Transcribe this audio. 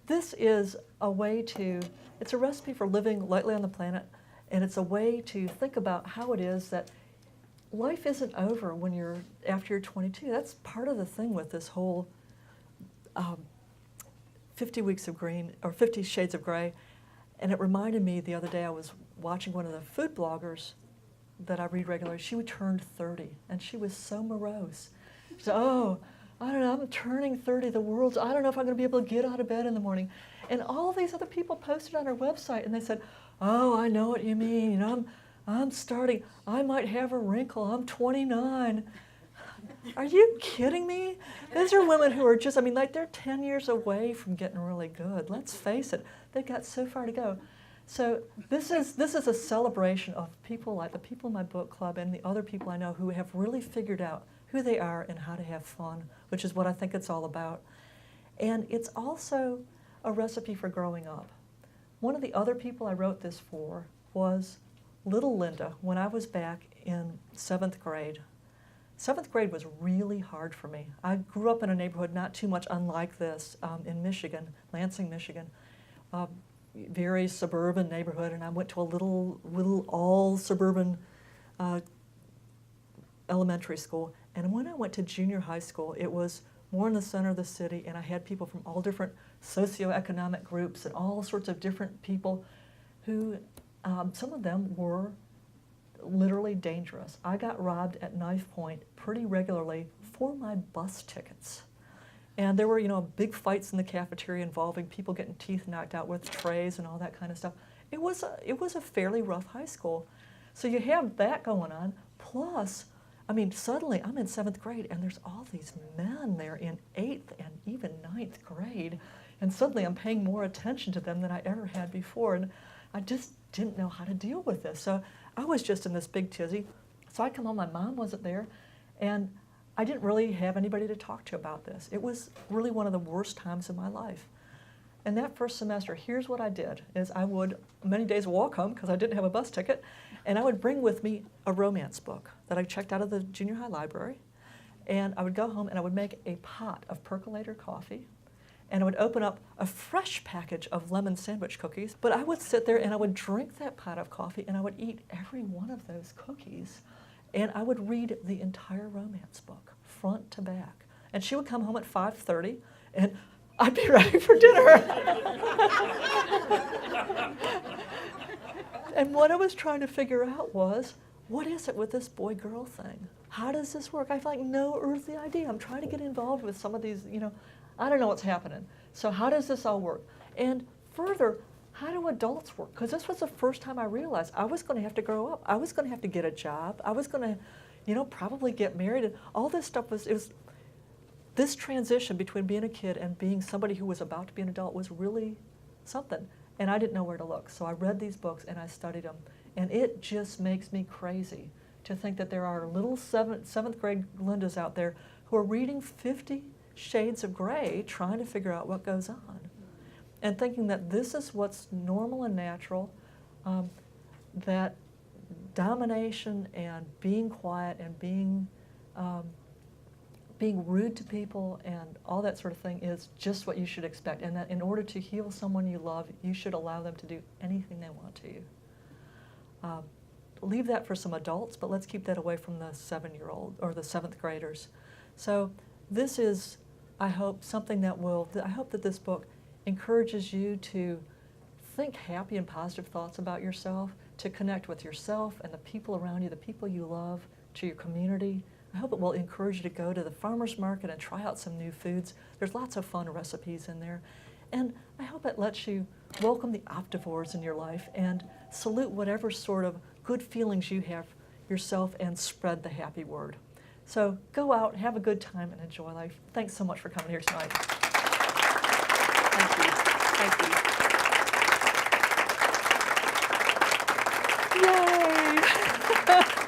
this is a way it's a recipe for living lightly on the planet, and it's a way to think about how it is that life isn't over after you're 22. That's part of the thing with this whole 50 Weeks of Green, or 50 Shades of Gray. And it reminded me the other day, I was watching one of the food bloggers that I read regularly. She turned 30, and she was so morose. She said, oh, I don't know, I'm turning 30, I don't know if I'm going to be able to get out of bed in the morning. And all these other people posted on her website, and they said, oh, I know what you mean. You know, I'm starting, I might have a wrinkle, I'm 29. Are you kidding me? These are women who are just, I mean, like they're 10 years away from getting really good. Let's face it, they've got so far to go. So this is a celebration of people like the people in my book club and the other people I know who have really figured out who they are and how to have fun, which is what I think it's all about. And it's also a recipe for growing up. One of the other people I wrote this for was little Linda when I was back in 7th grade. 7th grade was really hard for me. I grew up in a neighborhood not too much unlike this in Michigan, Lansing, Michigan. Very suburban neighborhood, and I went to a little all suburban elementary school. And when I went to junior high school, it was more in the center of the city, and I had people from all different socioeconomic groups and all sorts of different people who, some of them were literally dangerous. I got robbed at knife point pretty regularly for my bus tickets. And there were, big fights in the cafeteria involving people getting teeth knocked out with trays and all that kind of stuff. It was a fairly rough high school. So you have that going on, plus, I mean, suddenly I'm in 7th grade and there's all these men there in 8th and even 9th grade, and suddenly I'm paying more attention to them than I ever had before, and I just didn't know how to deal with this. So I was just in this big tizzy. So I come home, my mom wasn't there, and I didn't really have anybody to talk to about this. It was really one of the worst times in my life. And that first semester, here's what I did, is I would, many days walk home because I didn't have a bus ticket, and I would bring with me a romance book that I checked out of the junior high library, and I would go home and I would make a pot of percolator coffee, and I would open up a fresh package of lemon sandwich cookies, but I would sit there and I would drink that pot of coffee and I would eat every one of those cookies, and I would read the entire romance book, front to back. And she would come home at 5:30, and I'd be ready for dinner. And what I was trying to figure out was, what is it with this boy-girl thing? How does this work? I have like no earthly idea. I'm trying to get involved with some of these, I don't know what's happening. So how does this all work? And further, how do adults work? Because this was the first time I realized I was going to have to grow up. I was going to have to get a job. I was going to, probably get married. And all this stuff this transition between being a kid and being somebody who was about to be an adult was really something. And I didn't know where to look. So I read these books and I studied them. And it just makes me crazy to think that there are little 7th grade Lindas out there who are reading 50 Shades of Gray trying to figure out what goes on. And thinking that this is what's normal and natural, that domination and being quiet and being rude to people and all that sort of thing is just what you should expect, and that in order to heal someone you love, you should allow them to do anything they want to you. Leave that for some adults, but let's keep that away from the 7-year-old or the 7th graders. So this is, I hope, something that I hope that this book encourages you to think happy and positive thoughts about yourself, to connect with yourself and the people around you, the people you love, to your community. I hope it will encourage you to go to the farmer's market and try out some new foods. There's lots of fun recipes in there. And I hope it lets you welcome the optivores in your life and salute whatever sort of good feelings you have yourself and spread the happy word. So go out, have a good time, and enjoy life. Thanks so much for coming here tonight. Thank you. Thank you. Yay!